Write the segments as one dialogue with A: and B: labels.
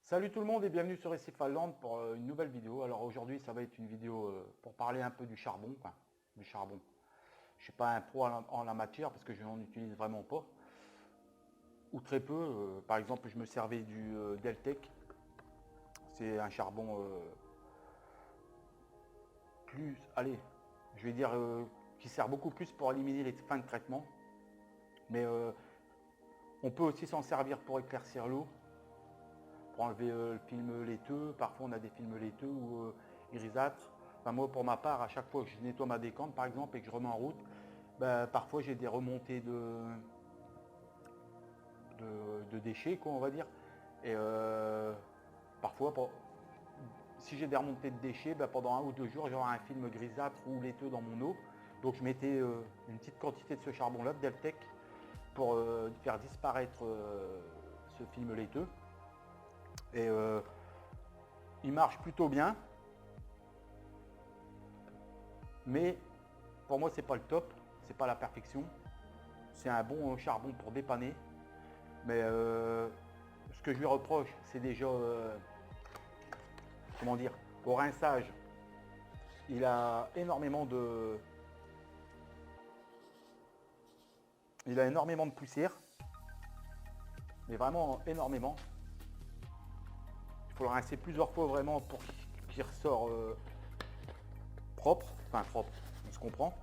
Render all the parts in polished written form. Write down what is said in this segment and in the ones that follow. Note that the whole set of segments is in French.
A: Salut tout le monde et bienvenue sur Recifalland pour une nouvelle vidéo. Alors aujourd'hui ça va être une vidéo pour parler un peu du charbon. Enfin, du charbon. Je ne suis pas un pro en la matière parce que je n'en utilise vraiment pas. Ou très peu. Par exemple je me servais du Deltec. C'est un charbon plus, allez, je vais dire qui sert beaucoup plus pour éliminer les fins de traitement. Mais on peut aussi s'en servir pour éclaircir l'eau. Pour enlever le film laiteux, parfois on a des films laiteux ou grisâtres. Enfin, moi pour ma part, à chaque fois que je nettoie ma décante par exemple et que je remets en route, parfois j'ai des remontées de déchets, quoi, on va dire. Et parfois, si j'ai des remontées de déchets, pendant 1 ou 2 jours, j'aurai un film grisâtre ou laiteux dans mon eau. Donc je mettais une petite quantité de ce charbon-là, de Deltec, pour faire disparaître ce film laiteux. Et il marche plutôt bien, mais pour moi c'est pas le top, c'est pas la perfection. C'est un bon charbon pour dépanner, mais ce que je lui reproche, c'est déjà comment dire, au rinçage, il a énormément de poussière, mais vraiment énormément. Il faut le rincer plusieurs fois vraiment pour qu'il ressort propre, enfin propre, on se comprend.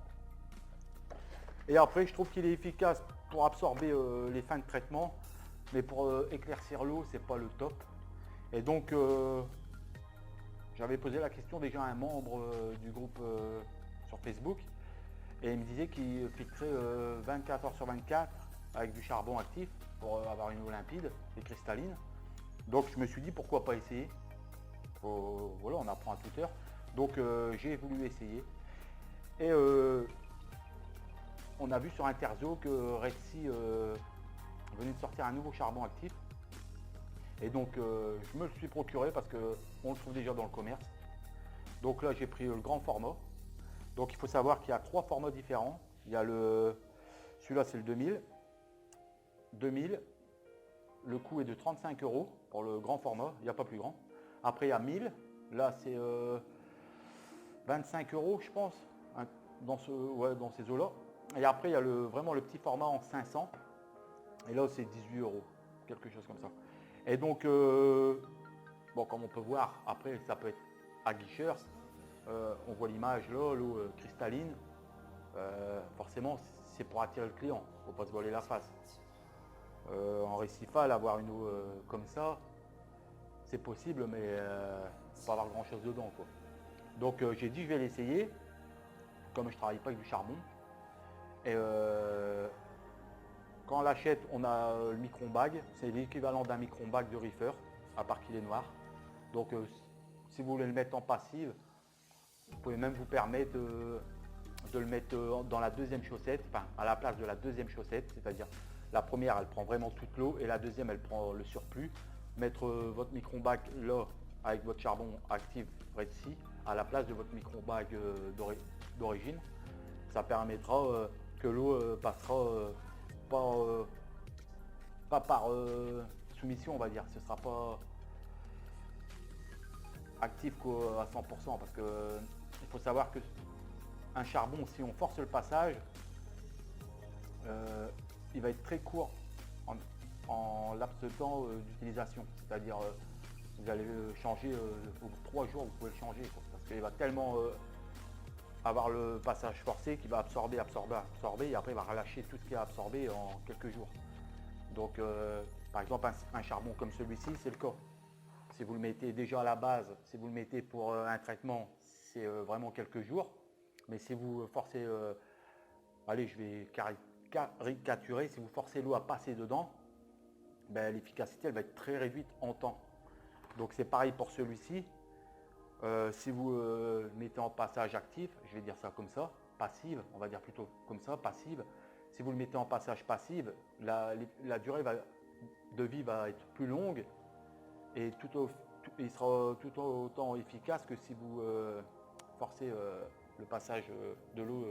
A: Et après je trouve qu'il est efficace pour absorber les fins de traitement, mais pour éclaircir l'eau c'est pas le top. Et donc j'avais posé la question déjà à un membre du groupe sur Facebook, et il me disait qu'il filtrait 24 heures sur 24 avec du charbon actif pour avoir une eau limpide et cristalline. Donc je me suis dit pourquoi pas essayer. Voilà, on apprend à toute heure. Donc j'ai voulu essayer. Et on a vu sur Interzo que Red Sea venait de sortir un nouveau charbon actif. Et donc je me le suis procuré parce qu'on le trouve déjà dans le commerce. Donc là j'ai pris le grand format. Donc il faut savoir qu'il y a 3 formats différents. Il y a celui-là c'est le 2000. 2000, le coût est de 35 € pour le grand format, il n'y a pas plus grand. Après il y a 1000, là c'est 25 € je pense, hein, dans ces eaux-là. Et après il y a vraiment le petit format en 500. Et là c'est 18 €, quelque chose comme ça. Et donc, bon, comme on peut voir, après ça peut être aguicheur. On voit l'image là, l'eau cristalline. Forcément c'est pour attirer le client, il ne faut pas se voiler la face. En récifal, avoir une eau comme ça, c'est possible, mais pas avoir grand chose dedans, quoi. Donc j'ai dit je vais l'essayer, comme je ne travaille pas avec du charbon. Et quand on l'achète, on a le micron-bag, c'est l'équivalent d'un micron-bag de reefer, à part qu'il est noir. Donc si vous voulez le mettre en passive, vous pouvez même vous permettre de le mettre dans la deuxième chaussette, enfin à la place de la deuxième chaussette, c'est-à-dire la première elle prend vraiment toute l'eau et la deuxième elle prend le surplus. Mettre votre micron-bag là avec votre charbon actif Red Sea à la place de votre micron-bag d'origine. Ça permettra que l'eau passera pas par soumission, on va dire. Ce ne sera pas actif à 100% parce que il faut savoir que un charbon, si on force le passage, il va être très court en laps de temps d'utilisation. C'est-à-dire, vous allez le changer au bout de 3 jours, vous pouvez le changer, quoi, parce qu'il va tellement avoir le passage forcé qu'il va absorber, et après il va relâcher tout ce qu'il a absorbé en quelques jours. Donc, par exemple, un charbon comme celui-ci, c'est le cas. Si vous le mettez déjà à la base, si vous le mettez pour un traitement, c'est vraiment quelques jours. Mais si vous forcez, allez, je vais caricaturer, si vous forcez l'eau à passer dedans, l'efficacité elle va être très réduite en temps. Donc c'est pareil pour celui-ci. Si vous mettez en passage actif, je vais dire ça comme ça, passive, on va dire plutôt comme ça, passive. Si vous le mettez en passage passive, la durée de vie va être plus longue et il sera tout autant efficace que si vous forcez le passage de l'eau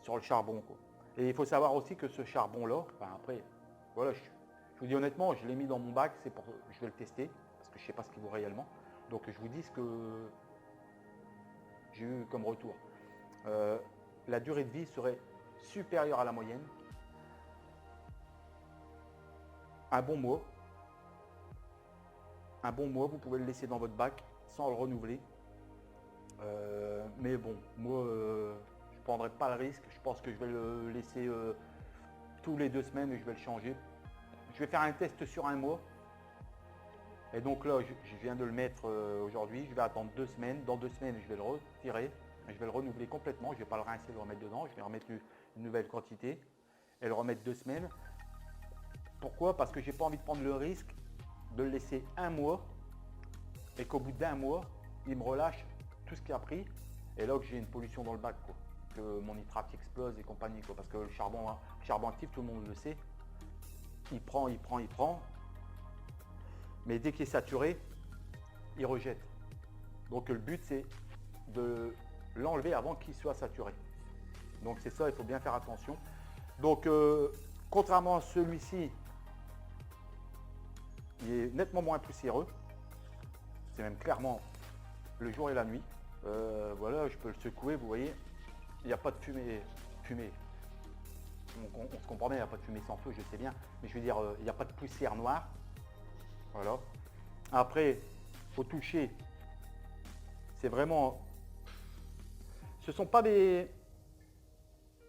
A: sur le charbon, quoi. Et il faut savoir aussi que ce charbon là, enfin après voilà, Je vous dis honnêtement, je l'ai mis dans mon bac, je vais le tester, parce que je ne sais pas ce qu'il vaut réellement. Donc je vous dis ce que j'ai eu comme retour. La durée de vie serait supérieure à la moyenne. Un bon mois, vous pouvez le laisser dans votre bac sans le renouveler. Mais bon, moi, je ne prendrai pas le risque. Je pense que je vais le laisser tous les 2 semaines et je vais le changer. Je vais faire un test sur un mois. Et donc là, je viens de le mettre aujourd'hui. Je vais attendre 2 semaines. Dans 2 semaines, je vais le retirer. Je vais le renouveler complètement. Je ne vais pas le rincer, le remettre dedans. Je vais remettre une nouvelle quantité et le remettre 2 semaines. Pourquoi? Parce que je n'ai pas envie de prendre le risque de le laisser un mois et qu'au bout d'1 mois, il me relâche tout ce qu'il a pris. Et là que j'ai une pollution dans le bac, quoi. Que mon nitrate explose et compagnie, quoi. Parce que le charbon actif, tout le monde le sait. Il prend. Mais dès qu'il est saturé, il rejette. Donc le but, c'est de l'enlever avant qu'il soit saturé. Donc c'est ça, il faut bien faire attention. Donc contrairement à celui-ci, il est nettement moins poussiéreux. C'est même clairement le jour et la nuit. Voilà, je peux le secouer, vous voyez, il n'y a pas de fumée. On se comprend bien, il n'y a pas de fumée sans feu, je sais bien, mais je veux dire, il n'y a pas de poussière noire. Voilà. Après, au toucher, c'est vraiment... Ce ne sont pas des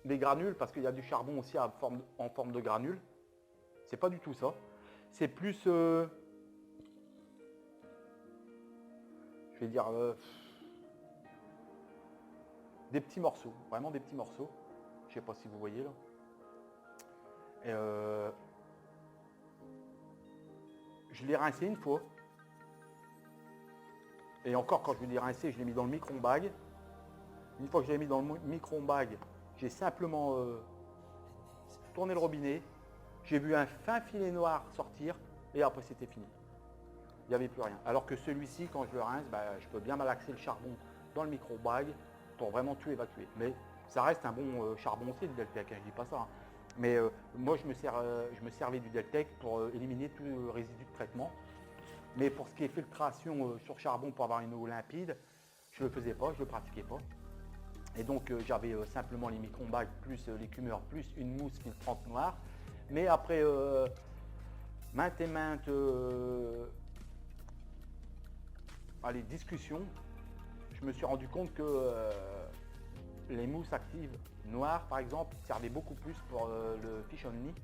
A: granules, parce qu'il y a du charbon aussi en forme de granules. C'est pas du tout ça. C'est plus... je vais dire... des petits morceaux, vraiment des petits morceaux. Je sais pas si vous voyez là. Et je l'ai rincé une fois. Et encore, quand je l'ai rincé, je l'ai mis dans le micro-ondes. Une fois que je l'ai mis dans le micro-ondes, j'ai simplement tourné le robinet. J'ai vu un fin filet noir sortir et après c'était fini. Il n'y avait plus rien. Alors que celui-ci, quand je le rince, je peux bien malaxer le charbon dans le micro-ondes pour vraiment tout évacuer. Mais ça reste un bon charbon aussi, le Deltec, je ne dis pas ça. Hein. Mais moi, je me servais du Deltec pour éliminer tout le résidu de traitement. Mais pour ce qui est filtration sur charbon pour avoir une eau limpide, je ne le faisais pas, je ne le pratiquais pas. Et donc j'avais simplement les micro-ondes plus l'écumeur plus une mousse filtrante noire. Mais après maintes et maintes discussions, je me suis rendu compte que les mousses actives noires, par exemple, servaient beaucoup plus pour le fish only.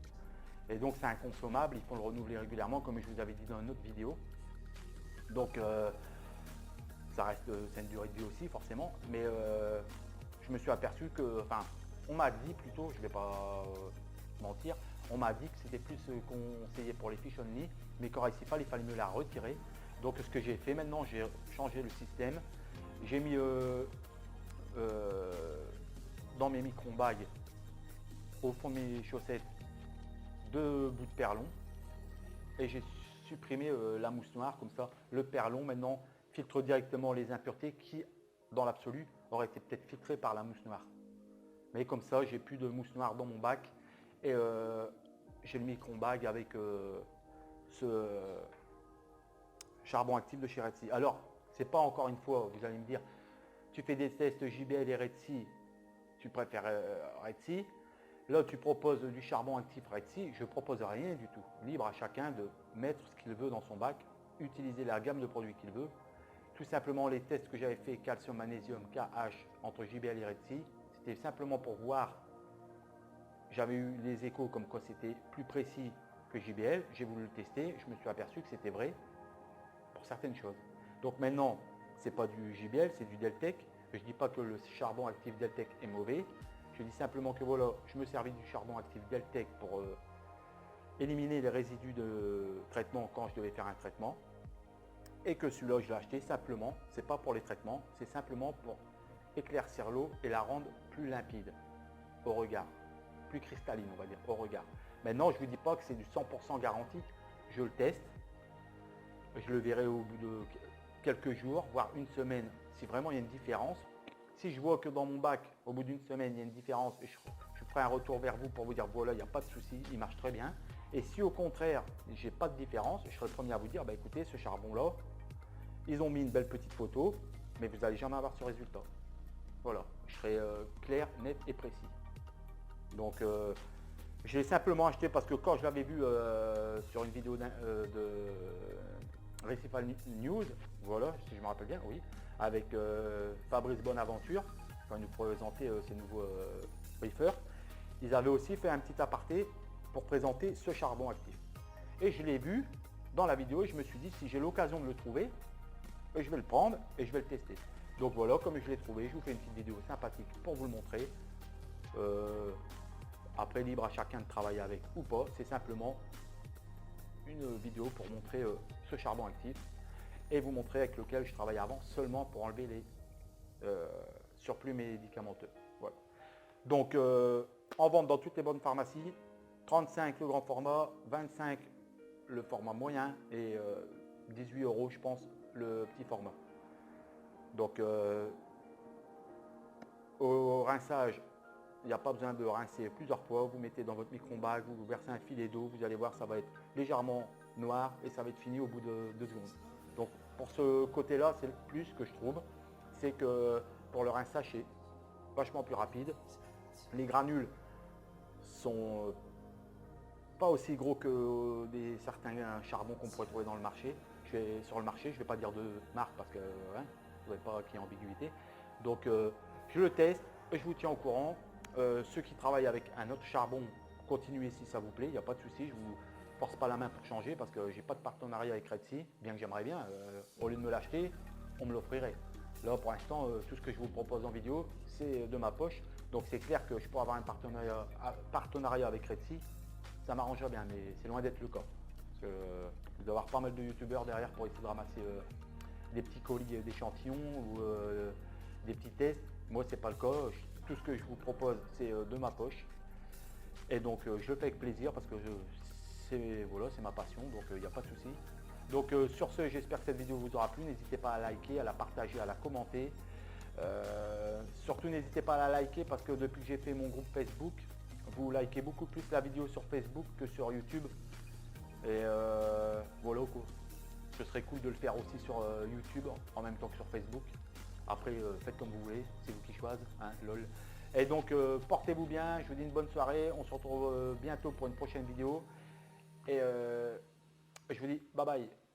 A: Et donc c'est inconsommable, il faut le renouveler régulièrement, comme je vous avais dit dans une autre vidéo. Donc ça reste, c'est une durée de vie aussi forcément, mais je me suis aperçu que, enfin, on m'a dit plutôt, je ne vais pas mentir, on m'a dit que c'était plus conseillé pour les fish only, mais qu'en récipal, il fallait me la retirer. Donc ce que j'ai fait maintenant, j'ai changé le système. J'ai mis dans mes micro-bags, au fond de mes chaussettes, 2 bouts de perlon. Et j'ai supprimé la mousse noire, comme ça, le perlon maintenant filtre directement les impuretés qui, dans l'absolu, auraient été peut-être filtrées par la mousse noire. Mais comme ça, j'ai plus de mousse noire dans mon bac. Et j'ai le micro-bag avec ce charbon actif de chez Red Sea. Alors, c'est pas encore une fois, vous allez me dire, tu fais des tests JBL et Red Sea, tu préfères Red Sea. Là, tu proposes du charbon actif Red Sea, je ne propose rien du tout. Libre à chacun de mettre ce qu'il veut dans son bac, utiliser la gamme de produits qu'il veut. Tout simplement, les tests que j'avais fait, calcium, magnésium, KH, entre JBL et Red Sea, c'était simplement pour voir. J'avais eu les échos comme quoi c'était plus précis que JBL. J'ai voulu le tester, je me suis aperçu que c'était vrai pour certaines choses. Donc maintenant, ce n'est pas du JBL, c'est du Deltec. Je ne dis pas que le charbon actif Deltec est mauvais. Je dis simplement que voilà, je me servis du charbon actif Deltec pour éliminer les résidus de traitement quand je devais faire un traitement. Et que celui-là, je l'ai acheté simplement, c'est pas pour les traitements, c'est simplement pour éclaircir l'eau et la rendre plus limpide au regard, plus cristalline, on va dire, au regard. Maintenant, je ne vous dis pas que c'est du 100% garanti, je le teste, je le verrai au bout de quelques jours, voire une semaine, si vraiment il y a une différence. Si je vois que dans mon bac, au bout d'une semaine, il y a une différence, je ferai un retour vers vous pour vous dire voilà, il n'y a pas de souci, il marche très bien. Et si au contraire, j'ai pas de différence, je serai le premier à vous dire, bah écoutez, ce charbon-là, ils ont mis une belle petite photo, mais vous n'allez jamais avoir ce résultat. Voilà, je serai clair, net et précis. Donc, je l'ai simplement acheté parce que quand je l'avais vu sur une vidéo de Recifal News, voilà, si je me rappelle bien, oui, avec Fabrice Bonaventure, quand il nous présentait ses nouveaux briefers, ils avaient aussi fait un petit aparté pour présenter ce charbon actif. Et je l'ai vu dans la vidéo et je me suis dit, si j'ai l'occasion de le trouver, je vais le prendre et je vais le tester. Donc voilà, comme je l'ai trouvé, je vous fais une petite vidéo sympathique pour vous le montrer. Après, libre à chacun de travailler avec ou pas, c'est simplement une vidéo pour montrer ce charbon actif et vous montrer avec lequel je travaillais avant seulement pour enlever les surplus médicamenteux. Voilà. Donc en vente dans toutes les bonnes pharmacies, 35 le grand format, 25 le format moyen et 18 € je pense le petit format. Donc au rinçage, il n'y a pas besoin de rincer plusieurs fois, vous mettez dans votre micro-ondes, vous versez un filet d'eau, vous allez voir ça va être légèrement noir et ça va être fini au bout de 2 secondes. Donc pour ce côté-là, c'est le plus que je trouve, c'est que pour le rinçage c'est vachement plus rapide. Les granules sont pas aussi gros que certains charbons qu'on pourrait trouver dans le marché. Sur le marché, je ne vais pas dire de marque parce que hein, vous ne voulez pas qu'il y ait ambiguïté. Donc je le teste et je vous tiens au courant. Ceux qui travaillent avec un autre charbon, continuez si ça vous plaît, il n'y a pas de souci, je ne vous force pas la main pour changer parce que j'ai pas de partenariat avec Red Sea, bien que j'aimerais bien. Au lieu de me l'acheter, on me l'offrirait. Là pour l'instant, tout ce que je vous propose en vidéo, c'est de ma poche. Donc c'est clair que je pourrais avoir un partenariat avec Red Sea, ça m'arrangerait bien, mais c'est loin d'être le cas. Parce que vous devez avoir pas mal de youtubeurs derrière pour essayer de ramasser des petits colis d'échantillons ou des petits tests. Moi c'est pas le cas. Tout ce que je vous propose, c'est de ma poche. Et donc, je le fais avec plaisir parce que voilà, c'est ma passion, donc il n'y a pas de souci. Donc, sur ce, j'espère que cette vidéo vous aura plu. N'hésitez pas à liker, à la partager, à la commenter. Surtout, n'hésitez pas à la liker parce que depuis que j'ai fait mon groupe Facebook, vous likez beaucoup plus la vidéo sur Facebook que sur YouTube. Et voilà quoi. Ce serait cool de le faire aussi sur YouTube en même temps que sur Facebook. Après, faites comme vous voulez, c'est vous qui choisissez, hein, lol. Et donc, portez-vous bien, je vous dis une bonne soirée, on se retrouve bientôt pour une prochaine vidéo. Et je vous dis bye bye.